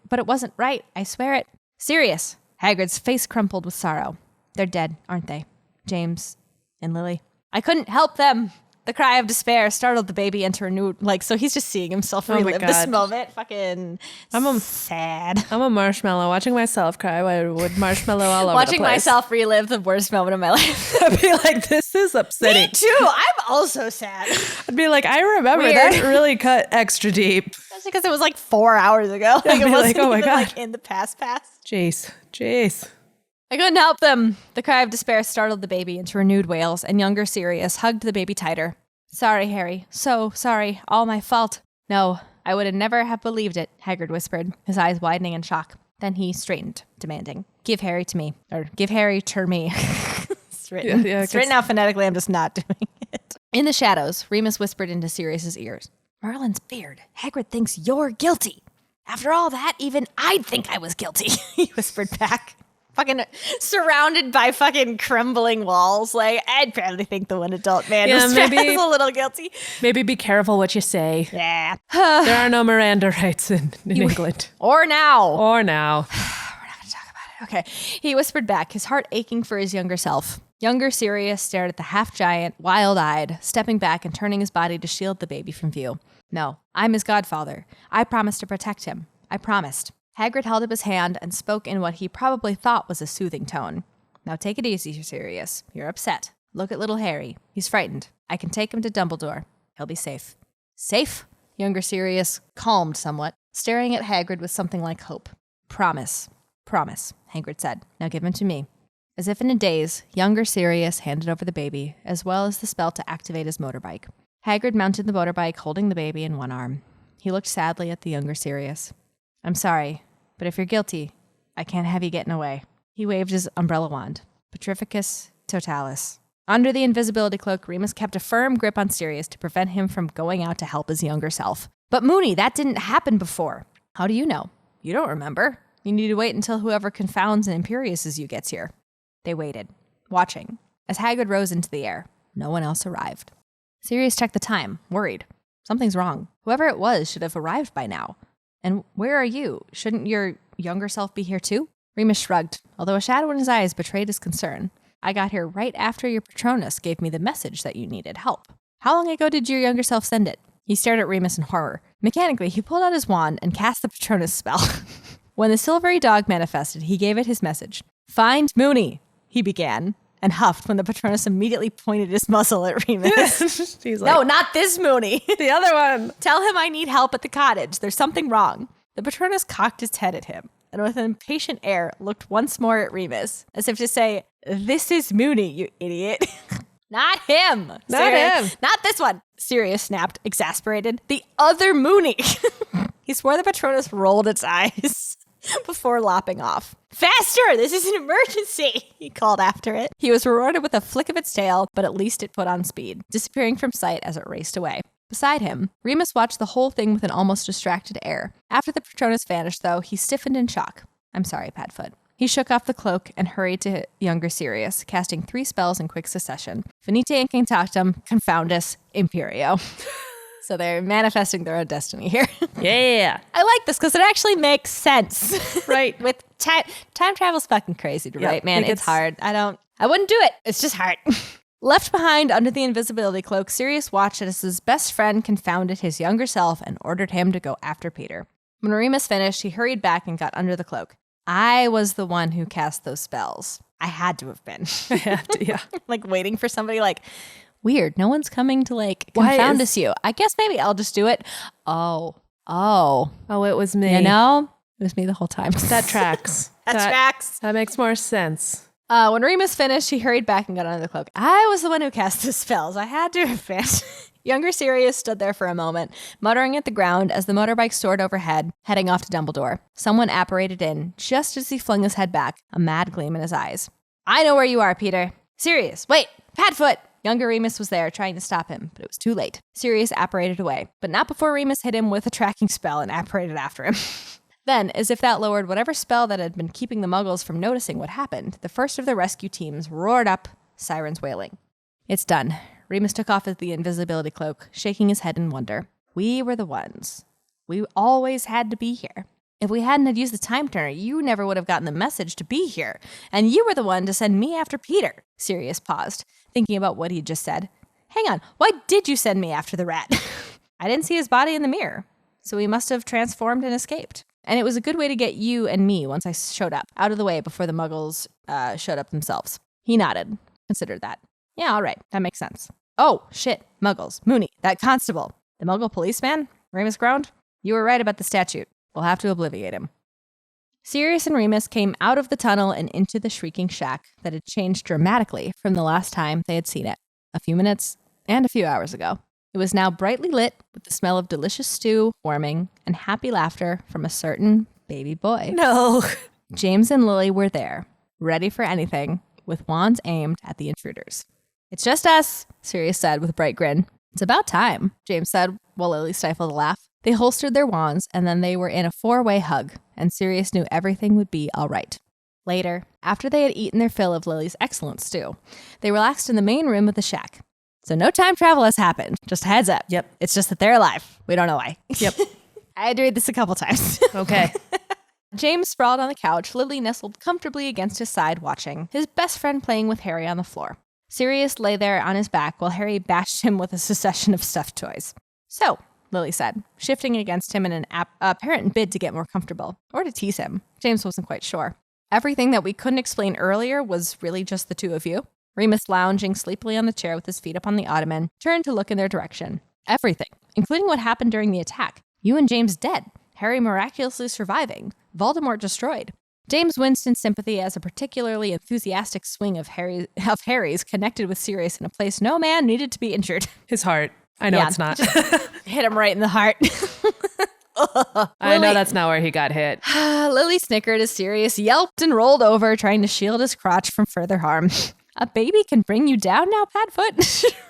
But it wasn't right. I swear it. Sirius! Hagrid's face crumpled with sorrow. They're dead, aren't they? James and Lily. I couldn't help them! The cry of despair startled the baby into a new, so he's just seeing himself relive this moment. Fucking sad. I'm a marshmallow watching myself cry with marshmallow all over the place. Watching myself relive the worst moment of my life. I'd be like, this is upsetting. Me too. I'm also sad. I'd be like, I remember Weird. that really cut extra deep. That's because it was 4 hours ago. I'd It be wasn't like, oh my even God. in the past. Jace. I couldn't help them. The cry of despair startled the baby into renewed wails, and younger Sirius hugged the baby tighter. Sorry, Harry. So sorry. All my fault. No, I would have never have believed it, Hagrid whispered, his eyes widening in shock. Then he straightened, demanding, give Harry to me. Or give Harry to me. It's written. It's written out phonetically. I'm just not doing it. In the shadows, Remus whispered into Sirius's ears. Merlin's beard. Hagrid thinks you're guilty. After all that, even I'd think I was guilty, he whispered back. Fucking surrounded by fucking crumbling walls. I'd probably think the one adult man was a little guilty. Maybe be careful what you say. Yeah. There are no Miranda rights in England. Or now. Or now. We're not going to talk about it. Okay. He whispered back, his heart aching for his younger self. Younger Sirius stared at the half-giant, wild-eyed, stepping back and turning his body to shield the baby from view. No, I'm his godfather. I promised to protect him. I promised. Hagrid held up his hand and spoke in what he probably thought was a soothing tone. Now take it easy, Sirius. You're upset. Look at little Harry. He's frightened. I can take him to Dumbledore. He'll be safe. Safe? Younger Sirius calmed somewhat, staring at Hagrid with something like hope. Promise. Promise, Hagrid said. Now give him to me. As if in a daze, younger Sirius handed over the baby, as well as the spell to activate his motorbike. Hagrid mounted the motorbike, holding the baby in one arm. He looked sadly at the younger Sirius. I'm sorry, but if you're guilty, I can't have you getting away. He waved his umbrella wand. Petrificus totalis. Under the invisibility cloak, Remus kept a firm grip on Sirius to prevent him from going out to help his younger self. But Moony, that didn't happen before. How do you know? You don't remember. You need to wait until whoever confounds and Imperius you gets here. They waited. watching. As Hagrid rose into the air, no one else arrived. Sirius checked the time, worried. Something's wrong. Whoever it was should have arrived by now. And where are you? Shouldn't your younger self be here too? Remus shrugged, although a shadow in his eyes betrayed his concern. I got here right after your Patronus gave me the message that you needed help. How long ago did your younger self send it? He stared at Remus in horror. Mechanically, he pulled out his wand and cast the Patronus spell. When the silvery dog manifested, he gave it his message. Find Moony, he began, and huffed when the Patronus immediately pointed his muzzle at Remus. He's like, No, not this Moony. the other one. Tell him I need help at the cottage. There's something wrong. The Patronus cocked his head at him, and with an impatient air looked once more at Remus, as if to say, this is Moony, you idiot. Not him. Not him. Not this one. Sirius snapped, exasperated. The other Moony. He swore the Patronus rolled its eyes before lopping off. Faster! This is an emergency! He called after it. He was rewarded with a flick of its tail, but at least it put on speed, disappearing from sight as it raced away. Beside him, Remus watched the whole thing with an almost distracted air. After the Patronus vanished, though, he stiffened in shock. I'm sorry, Padfoot. He shook off the cloak and hurried to younger Sirius, casting 3 spells in quick succession. Venite Incantatem, Confoundus, Imperio. So they're manifesting their own destiny here. Yeah. I like this because it actually makes sense. Right. With time travel's fucking crazy to write, man. like It's hard. I wouldn't do it. It's just hard. Left behind under the invisibility cloak, Sirius watched as his best friend confounded his younger self and ordered him to go after Peter. When Remus finished, he hurried back and got under the cloak. I was the one who cast those spells. I had to have been. I have to, yeah. Like waiting for somebody like, weird, no one's coming to like confound us you. I guess maybe I'll just do it. Oh, it was me. you know? It was me the whole time. That tracks. That tracks. That makes more sense. When Remus finished, he hurried back and got under the cloak. I was the one who cast the spells. I had to have been. Younger Sirius stood there for a moment, muttering at the ground as the motorbike soared overhead, heading off to Dumbledore. Someone apparated in, just as he flung his head back, a mad gleam in his eyes. I know where you are, Peter. Sirius, wait, Padfoot! Younger Remus was there, trying to stop him, but it was too late. Sirius apparated away, but not before Remus hit him with a tracking spell and apparated after him. Then, as if that lowered whatever spell that had been keeping the Muggles from noticing what happened, the first of the rescue teams roared up, sirens wailing. It's done. Remus took off the invisibility cloak, shaking his head in wonder. We were the ones. We always had to be here. If we hadn't had used the time turner, you never would have gotten the message to be here. And you were the one to send me after Peter. Sirius paused, thinking about what he'd just said. Hang on, why did you send me after the rat? I didn't see his body in the mirror, so he must have transformed and escaped. And it was a good way to get you and me, once I showed up, out of the way before the Muggles showed up themselves. He nodded, considered that. Yeah, all right, that makes sense. Oh, shit, Muggles, Moony, that constable, the Muggle policeman? Remus groaned. You were right about the statute. We'll have to obliviate him. Sirius and Remus came out of the tunnel and into the shrieking shack that had changed dramatically from the last time they had seen it, a few minutes and a few hours ago. It was now brightly lit with the smell of delicious stew warming and happy laughter from a certain baby boy. No. James and Lily were there, ready for anything, with wands aimed at the intruders. It's just us, Sirius said with a bright grin. It's about time, James said while Lily stifled a laugh. They holstered their wands, and then they were in a 4-way hug, and Sirius knew everything would be all right. Later, after they had eaten their fill of Lily's excellent stew, they relaxed in the main room of the shack. So no time travel has happened. Just a heads up. Yep. It's just that they're alive. We don't know why. Yep. I had to read this a couple times. Okay. James sprawled on the couch, Lily nestled comfortably against his side watching, his best friend playing with Harry on the floor. Sirius lay there on his back while Harry bashed him with a succession of stuffed toys. So, Lily said, shifting against him in an apparent bid to get more comfortable, or to tease him. James wasn't quite sure. Everything that we couldn't explain earlier was really just the two of you. Remus, lounging sleepily on the chair with his feet up on the ottoman, turned to look in their direction. Everything, including what happened during the attack. You and James dead. Harry miraculously surviving. Voldemort destroyed. James winced in sympathy as a particularly enthusiastic swing of Harry's connected with Sirius in a place no man needed to be injured. His heart. I know Yeah, it's not. Hit him right in the heart. I know that's not where he got hit. Lily snickered as Sirius yelped and rolled over, trying to shield his crotch from further harm. A baby can bring you down now, Padfoot?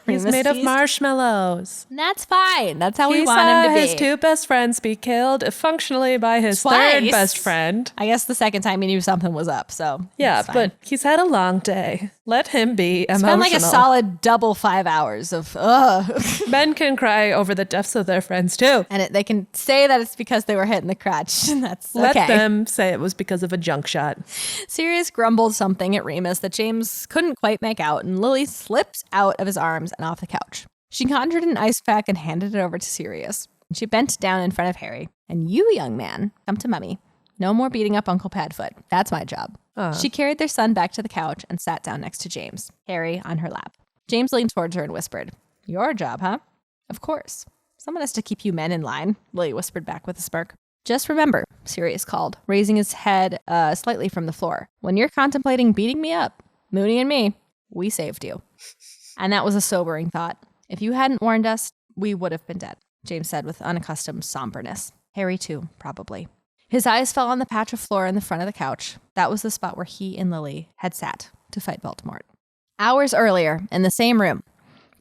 He's Remus made of teased. marshmallows. That's fine. That's how we He want saw him to be. his two best friends be killed functionally by his third Twice. best friend. I guess the second time he knew something was up, so Yeah, it's fine. but he's had a long day. Let him be emotional. It's been like a solid double 5 hours of Men can cry over the deaths of their friends too. and they can say that it's because they were hit in the crotch. That's Let okay. them say it was because of a junk shot. Sirius grumbled something at Remus that James couldn't quite make out, and Lily slipped out of his arms and off the couch. She conjured an ice pack and handed it over to Sirius. She bent down in front of Harry. And you, young man, come to Mummy. No more beating up Uncle Padfoot. That's my job. She carried their son back to the couch and sat down next to James, Harry on her lap. James leaned towards her and whispered, "Your job, huh?" "Of course. Someone has to keep you men in line," Lily whispered back with a smirk. "Just remember," Sirius called, raising his head slightly from the floor, "when you're contemplating beating me up, Moony and me, we saved you." And that was a sobering thought. "If you hadn't warned us, we would have been dead," James said with unaccustomed somberness. Harry, too, probably. His eyes fell on the patch of floor in the front of the couch. That was the spot where he and Lily had sat to fight Voldemort. Hours earlier, in the same room,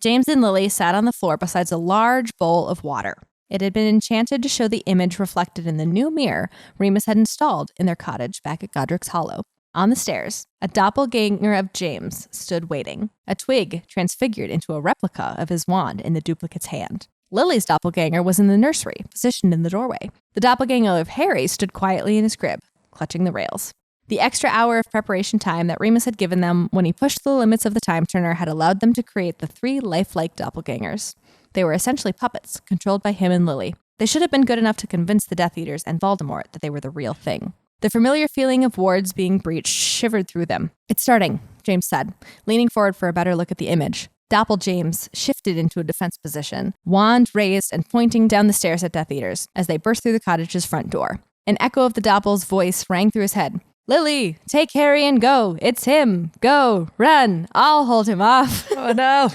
James and Lily sat on the floor beside a large bowl of water. It had been enchanted to show the image reflected in the new mirror Remus had installed in their cottage back at Godric's Hollow. On the stairs, a doppelganger of James stood waiting, a twig transfigured into a replica of his wand in the duplicate's hand. Lily's doppelganger was in the nursery, positioned in the doorway. The doppelganger of Harry stood quietly in his crib, clutching the rails. The extra hour of preparation time that Remus had given them when he pushed the limits of the time turner had allowed them to create the 3 lifelike doppelgangers. They were essentially puppets, controlled by him and Lily. They should have been good enough to convince the Death Eaters and Voldemort that they were the real thing. The familiar feeling of wards being breached shivered through them. "It's starting," James said, leaning forward for a better look at the image. Doppel James shifted into a defense position, wand raised and pointing down the stairs at Death Eaters as they burst through the cottage's front door. An echo of the Doppel's voice rang through his head. "Lily, take Harry and go. It's him. Go, run. I'll hold him off." Oh no.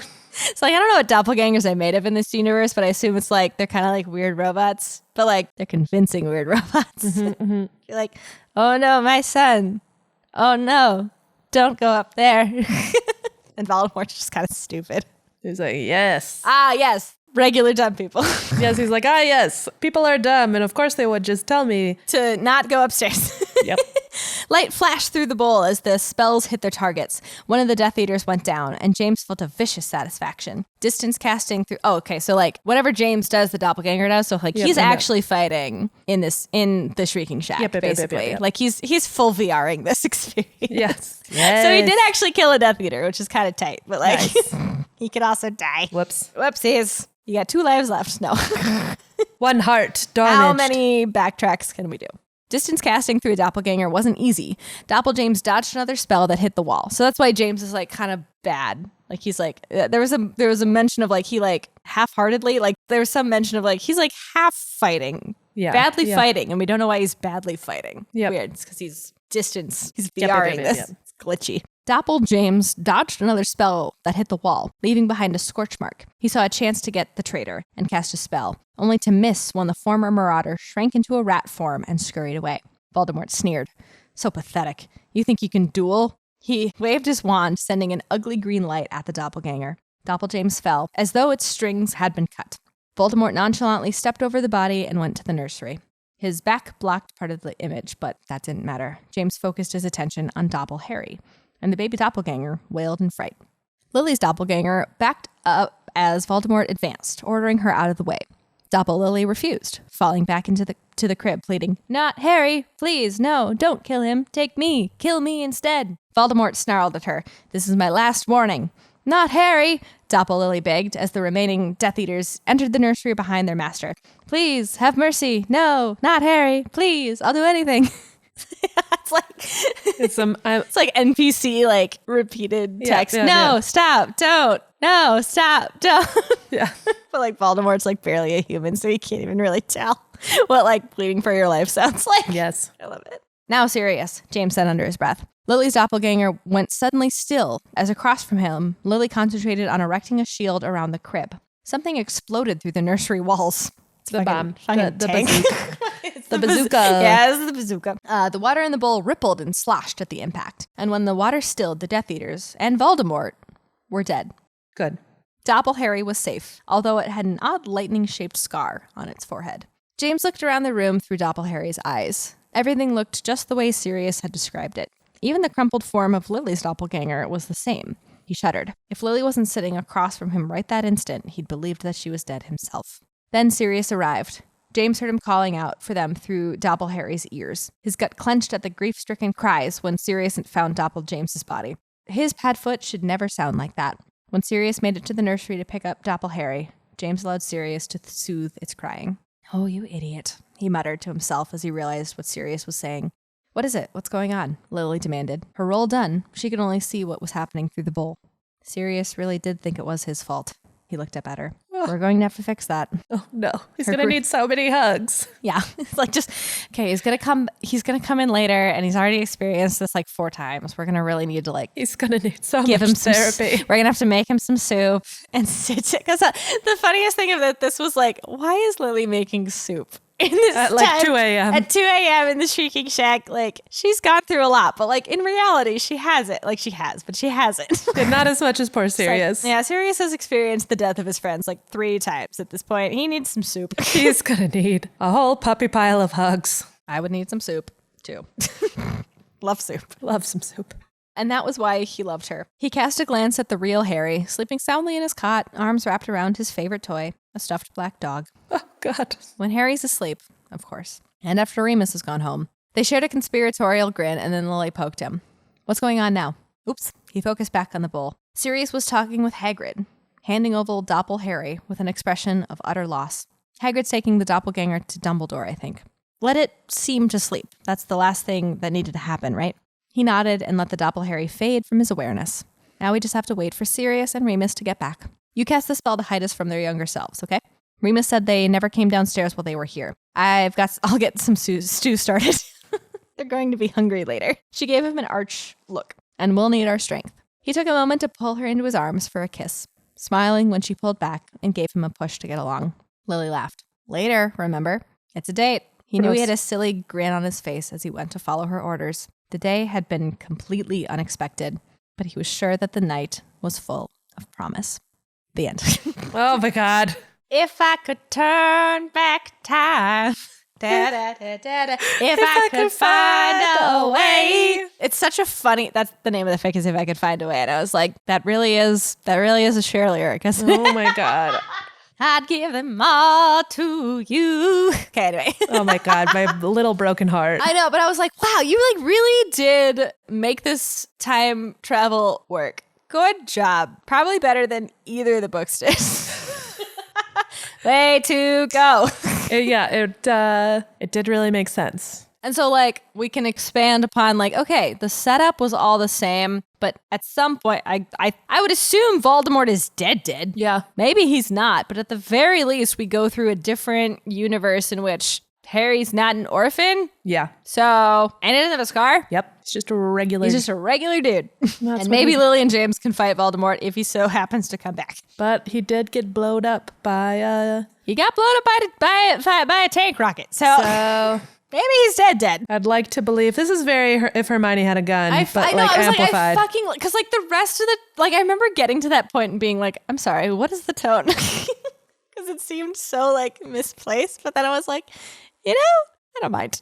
So I don't know what doppelgangers are made of in this universe, but I assume it's like they're kind of like weird robots, but like they're convincing weird robots. You're like, "Oh no, my son. Oh no, don't go up there." And Voldemort's just kind of stupid. He's like, yes. Ah, yes. Regular dumb people. Yes, he's like, yes. People are dumb. And of course they would just tell me. To not go upstairs. Yep. Light flashed through the bowl as the spells hit their targets. One of the Death Eaters went down, and James felt a vicious satisfaction. Distance casting through... Oh, okay. So, like, whatever James does, the doppelganger does. So, like, Yep, he's I know. actually fighting in the Shrieking Shack, Yep. basically. Like, he's full VRing this experience. Yes. So he did actually kill a Death Eater, which is kind of tight. But, like, he could also die. Whoops. Whoopsies. You got 2 lives left. No. One heart damaged. How many backtracks can we do? Distance casting through a doppelganger wasn't easy. Doppel James dodged another spell that hit the wall. So that's why James is like kind of bad. Like he's like there was a mention of like he like half-heartedly like there was some mention of like he's like half fighting. Yeah. Badly Yeah. fighting, and we don't know why he's badly fighting. Yep. Weird. It's because he's distance. He's Yep, VRing yep, this. yep. It's glitchy. Doppel James dodged another spell that hit the wall, leaving behind a scorch mark. He saw a chance to get the traitor and cast a spell, only to miss when the former Maurader shrank into a rat form and scurried away. Voldemort sneered. "So pathetic. You think you can duel?" He waved his wand, sending an ugly green light at the doppelganger. Doppel James fell, as though its strings had been cut. Voldemort nonchalantly stepped over the body and went to the nursery. His back blocked part of the image, but that didn't matter. James focused his attention on Doppel Harry, and the baby doppelganger wailed in fright. Lily's doppelganger backed up as Voldemort advanced, ordering her out of the way. Doppel Lily refused, falling back into the crib, pleading, "Not Harry! Please, no, don't kill him. Take me. Kill me instead." Voldemort snarled at her. "This is my last warning." "Not Harry!" Doppel Lily begged as the remaining Death Eaters entered the nursery behind their master. "Please, have mercy. No, not Harry. Please, I'll do anything." It's like it's like NPC like repeated text. Yeah, No, yeah. stop, don't. No, stop, don't. Yeah. But like Voldemort's like barely a human, so he can't even really tell what like pleading for your life sounds like. Yes. I love it. "Now serious," James said under his breath. Lily's doppelganger went suddenly still as across from him, Lily concentrated on erecting a shield around the crib. Something exploded through the nursery walls. It's The fucking- bomb. fucking The tank. bazooka. It's the bazooka. Yeah, this is the bazooka. The water in the bowl rippled and sloshed at the impact. And when the water stilled, the Death Eaters and Voldemort were dead. Good. Doppel Harry was safe, although it had an odd lightning-shaped scar on its forehead. James looked around the room through Doppel Harry's eyes. Everything looked just the way Sirius had described it. Even the crumpled form of Lily's doppelganger was the same. He shuddered. If Lily wasn't sitting across from him right that instant, he'd believed that she was dead himself. Then Sirius arrived. James heard him calling out for them through Doppel Harry's ears. His gut clenched at the grief-stricken cries when Sirius found Doppel James's body. His Padfoot should never sound like that. When Sirius made it to the nursery to pick up Doppel Harry, James allowed Sirius to soothe its crying. "Oh, you idiot," he muttered to himself as he realized what Sirius was saying. "What is it? What's going on?" Lily demanded. Her role done, she could only see what was happening through the bowl. Sirius really did think it was his fault. He looked up at her. "We're going to have to fix that." Oh no, he's gonna need so many hugs. Yeah, it's like just okay. He's gonna come in later, and he's already experienced this like 4 times. We're gonna really need to like. He's gonna need so Give much him some therapy. We're gonna have to make him some soup and sit. Because the funniest thing of that, this was like, why is Lily making soup in this At like time? 2 a.m. At 2 a.m. in the Shrieking Shack? Like, she's gone through a lot, but like in reality, she hasn't. Like she has, but she hasn't. And not as much as poor Sirius. Yeah, Sirius has experienced the death of his friends like 3 times at this point. He needs some soup. He's gonna need a whole puppy pile of hugs. I would need some soup too. Love soup. Love some soup. And that was why he loved her. He cast a glance at the real Harry, sleeping soundly in his cot, arms wrapped around his favorite toy, a stuffed black dog. Oh God. When Harry's asleep, of course. And after Remus has gone home. They shared a conspiratorial grin, and then Lily poked him. "What's going on now?" Oops. He focused back on the bowl. Sirius was talking with Hagrid, handing over Doppel Harry with an expression of utter loss. Hagrid's taking the doppelganger to Dumbledore, I think. Let it seem to sleep. That's the last thing that needed to happen, right? He nodded and let the Doppel Harry fade from his awareness. Now we just have to wait for Sirius and Remus to get back. You cast the spell to hide us from their younger selves, okay? Remus said they never came downstairs while they were here. I'll get some stew started. They're going to be hungry later. She gave him an arch look, and we'll need our strength. He took a moment to pull her into his arms for a kiss, smiling when she pulled back and gave him a push to get along. Lily laughed. Later, remember? It's a date. He knew he had a silly grin on his face as he went to follow her orders. The day had been completely unexpected, but he was sure that the night was full of promise. The end. Oh my God. If I could turn back time. Da, da, da, da, da. If I could find a way. It's such a funny, that's the name of the fic, is If I Could Find a Way. And I was like, that really is a Cher lyric. Oh my God. I'd give them all to you. Okay, anyway. Oh my God. My little broken heart. I know, but I was like, wow, you like really did make this time travel work. Good job. Probably better than either of the books did. Way to go. It did really make sense. And so like we can expand upon like, okay, the setup was all the same, but at some point I would assume Voldemort is dead. Yeah. Maybe he's not, but at the very least we go through a different universe in which Harry's not an orphan. Yeah. So, and he doesn't have a scar. Yep. He's just a regular. He's just a regular dude. That's And maybe Lily and James can fight Voldemort if he so happens to come back. But he did get blowed up by He got blown up by a tank rocket. So maybe he's dead. I'd like to believe this is very if Hermione had a gun, I but know, like I was amplified. like, because like the rest of the, like I remember getting to that point and being like, I'm sorry, what is the tone? Because it seemed so like misplaced. But then I was like, I don't mind.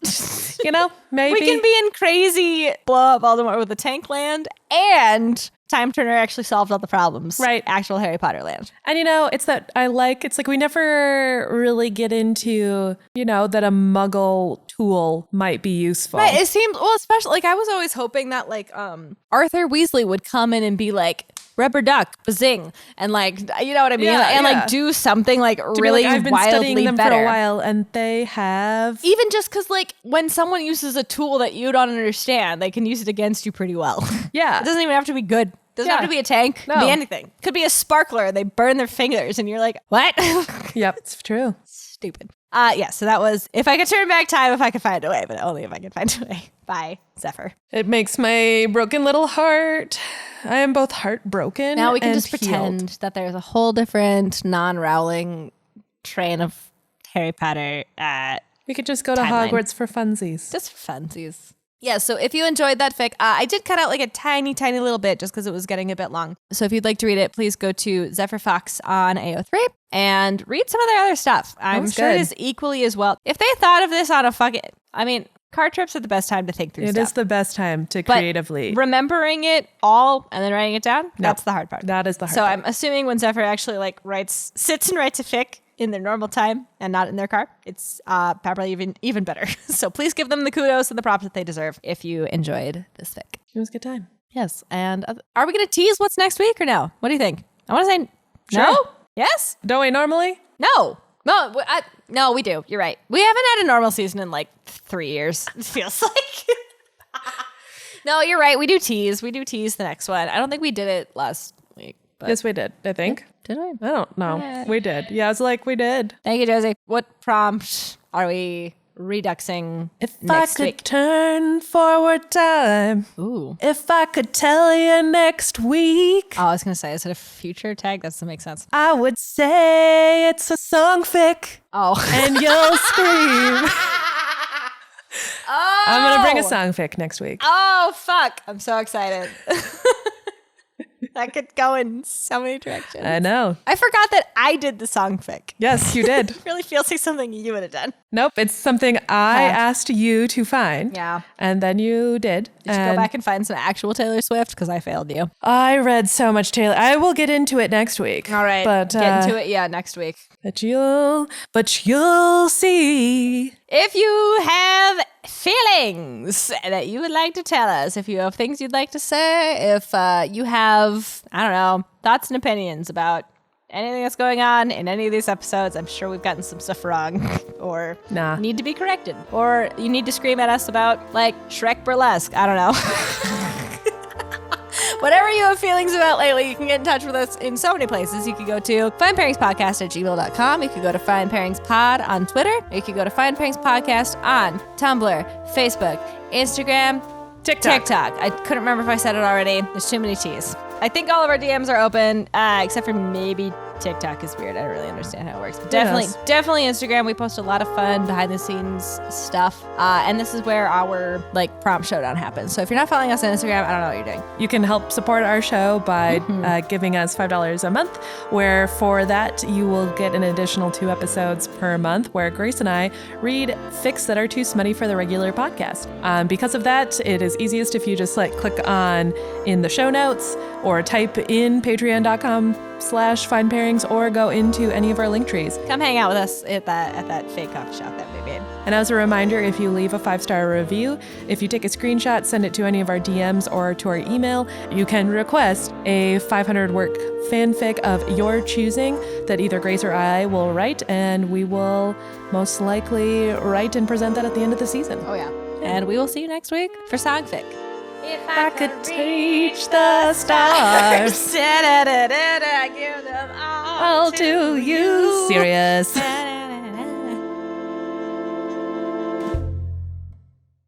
Maybe we can be in crazy blow up Voldemort with a tank land and Time Turner actually solved all the problems. Right. Actual Harry Potter land. And it's like we never really get into, that a muggle tool might be useful. Right. It seemed, well, especially like I was always hoping that like Arthur Weasley would come in and be like, rubber duck, bazing, and like, you know what I mean? Yeah, and yeah. like do something like really I've been wildly studying them better. for a while and they have. Even just because like when someone uses a tool that you don't understand, they can use it against you pretty well. Yeah. It doesn't even have to be good. Doesn't have to be a tank. No. Could be anything. Could be a sparkler. They burn their fingers and you're like, what? Yep, it's true. Stupid. Yeah, so that was If I Could Turn Back Time, If I Could Find a Way, but only if I could find a way by Zephyr. It makes my broken little heart. I am both heartbroken. Now we can and just pretend that there's a whole different non-Rowling train of Harry Potter We could just go to Timeline. Hogwarts for funsies. Just for funsies. Yeah, so if you enjoyed that fic, I did cut out like a tiny, tiny little bit just because it was getting a bit long. So if you'd like to read it, please go to Zephyrfox on AO3 and read some of their other stuff. I'm Sounds sure it good. is equally as well. If they thought of this on a card trips are the best time to think through It stuff. is the best time to But creatively. remembering it all and then writing it down, that's the hard part. That is the hard So part. I'm assuming when Zephyr actually sits and writes a fic in their normal time and not in their car, it's probably even better. So please give them the kudos and the props that they deserve if you enjoyed this fic. It was a good time. Yes. And are we going to tease what's next week or no? What do you think? I want to say Sure. no. Yes? Don't we normally? No. No, we do. You're right. We haven't had a normal season in like 3 years. It feels like. No, you're right. We do tease the next one. I don't think we did it last week. But Yes, we did, I think. did we? I don't know. We did. Yeah, I was like, we did. Thank you, Josie. What prompt are we reduxing If next I could week? turn forward time, Ooh. if I could tell you next week, Oh, I was going to say, is it a future tag? That doesn't make sense. I would say it's a song fic, Oh. and you'll scream. Oh. I'm going to bring a song fic next week. Oh, fuck. I'm so excited. That could go in so many directions. I know. I forgot that I did the song fic. Yes, you did. It really feels like something you would have done. Nope, it's something I asked you to find. Yeah. And then you did. You should go back and find some actual Taylor Swift because I failed you. I read so much Taylor. I will get into it next week. All right. But Get into it. Yeah, next week. But you'll see. If you have feelings that you would like to tell us, if you have things you'd like to say, if you have, I don't know, thoughts and opinions about anything that's going on in any of these episodes, I'm sure we've gotten some stuff wrong or Nah. need to be corrected. Or you need to scream at us about like Shrek Burlesque. I don't know. Whatever you have feelings about lately, you can get in touch with us in so many places. You could go to findpairingspodcast@gmail.com. You could go to Find Pairings Pod on Twitter. You could go to Find Pairings Podcast on Tumblr, Facebook, Instagram, TikTok. I couldn't remember if I said it already. There's too many T's. I think all of our DMs are open, except for maybe TikTok is weird. I don't really understand how it works. But definitely Instagram. We post a lot of fun behind the scenes stuff. And this is where our prompt showdown happens. So if you're not following us on Instagram, I don't know what you're doing. You can help support our show by giving us $5 a month, where for that you will get an additional 2 episodes per month where Grace and I read fics that are too smutty for the regular podcast. Because of that, it is easiest if you just click on in the show notes or type in patreon.com/findpairings or go into any of our link trees. Come hang out with us at that fake coffee shop that we made. And as a reminder, if you leave a 5-star review, if you take a screenshot, send it to any of our DMs or to our email, you can request a 500-word fanfic of your choosing that either Grace or I will write, and we will most likely write and present that at the end of the season. Oh, yeah. And we will see you next week for Songfic. If I could reach the stars, Give them all to you. Serious.